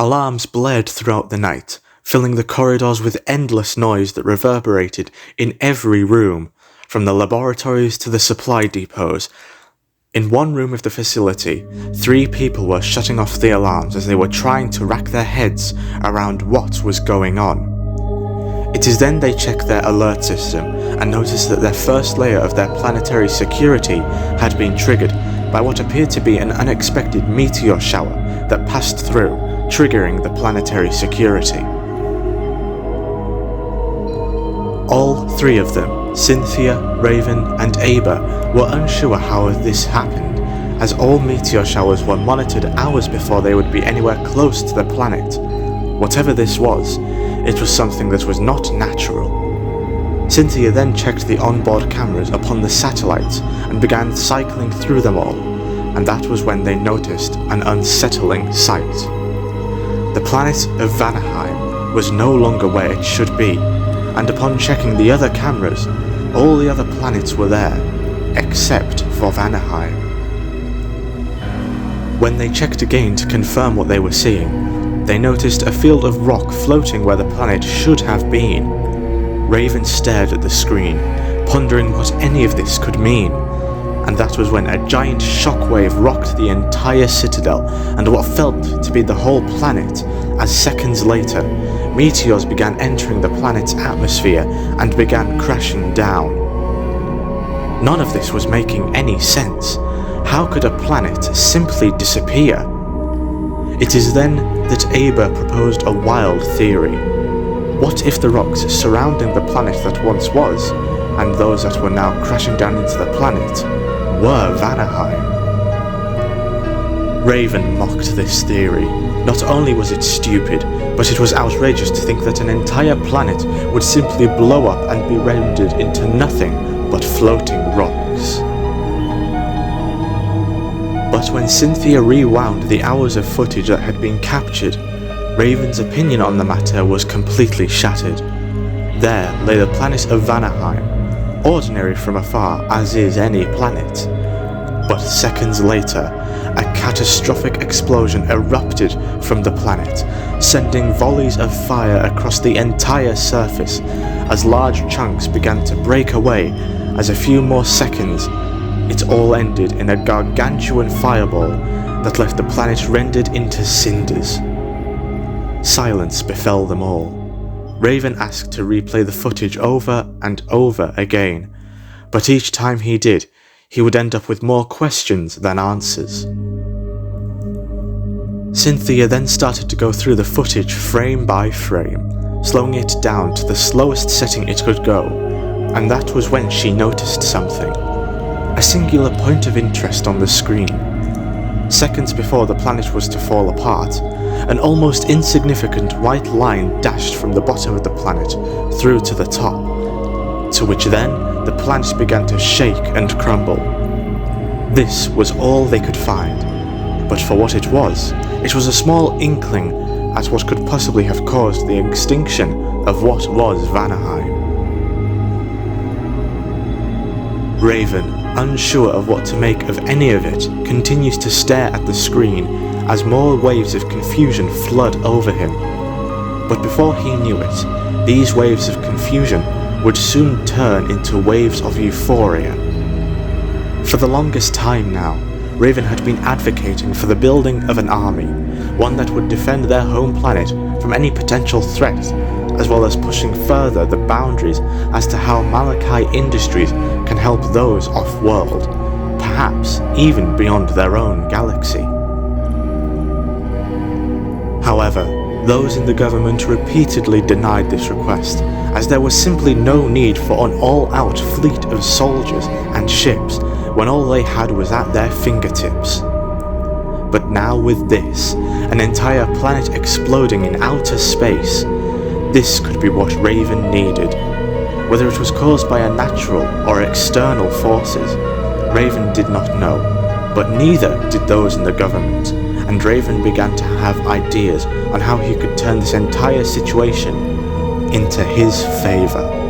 Alarms blared throughout the night, filling the corridors with endless noise that reverberated in every room, from the laboratories to the supply depots. In one room of the facility, 3 people were shutting off the alarms as they were trying to rack their heads around what was going on. It is then they check their alert system and notice that their first layer of their planetary security had been triggered by what appeared to be an unexpected meteor shower that passed through, triggering the planetary security. All 3 of them, Cynthia, Raven, and Aba, were unsure how this happened, as all meteor showers were monitored hours before they would be anywhere close to the planet. Whatever this was, it was something that was not natural. Cynthia then checked the onboard cameras upon the satellites and began cycling through them all, and that was when they noticed an unsettling sight. The planet of Vanaheim was no longer where it should be, and upon checking the other cameras, all the other planets were there, except for Vanaheim. When they checked again to confirm what they were seeing, they noticed a field of rock floating where the planet should have been. Raven stared at the screen, pondering what any of this could mean, and that was when a giant shockwave rocked the entire citadel and what felt to be the whole planet, as seconds later, meteors began entering the planet's atmosphere and began crashing down. None of this was making any sense. How could a planet simply disappear? It is then that Aba proposed a wild theory. What if the rocks surrounding the planet that once was, and those that were now crashing down into the planet, were Vanaheim? Raven mocked this theory. Not only was it stupid, but it was outrageous to think that an entire planet would simply blow up and be rendered into nothing but floating rocks. But when Cynthia rewound the hours of footage that had been captured, Raven's opinion on the matter was completely shattered. There lay the planet of Vanaheim, ordinary from afar as is any planet. But seconds later, a catastrophic explosion erupted from the planet, sending volleys of fire across the entire surface as large chunks began to break away. As a few more seconds, it all ended in a gargantuan fireball that left the planet rendered into cinders. Silence befell them all. Raven asked to replay the footage over and over again, but each time he did, he would end up with more questions than answers. Cynthia then started to go through the footage frame by frame, slowing it down to the slowest setting it could go, and that was when she noticed something. A singular point of interest on the screen. Seconds before the planet was to fall apart, an almost insignificant white line dashed from the bottom of the planet through to the top, to which then the planet began to shake and crumble. This was all they could find, but for what it was a small inkling at what could possibly have caused the extinction of what was Vanaheim. Raven, unsure of what to make of any of it, continues to stare at the screen as more waves of confusion flood over him. But before he knew it, these waves of confusion would soon turn into waves of euphoria. For the longest time now, Raven had been advocating for the building of an army, one that would defend their home planet from any potential threat, as well as pushing further the boundaries as to how Malachi Industries can help those off-world, perhaps even beyond their own galaxy. However, those in the government repeatedly denied this request, as there was simply no need for an all-out fleet of soldiers and ships when all they had was at their fingertips. But now with this, an entire planet exploding in outer space, this could be what Raven needed. Whether it was caused by a natural or external forces, Raven did not know, but neither did those in the government, and Raven began to have ideas on how he could turn this entire situation into his favor.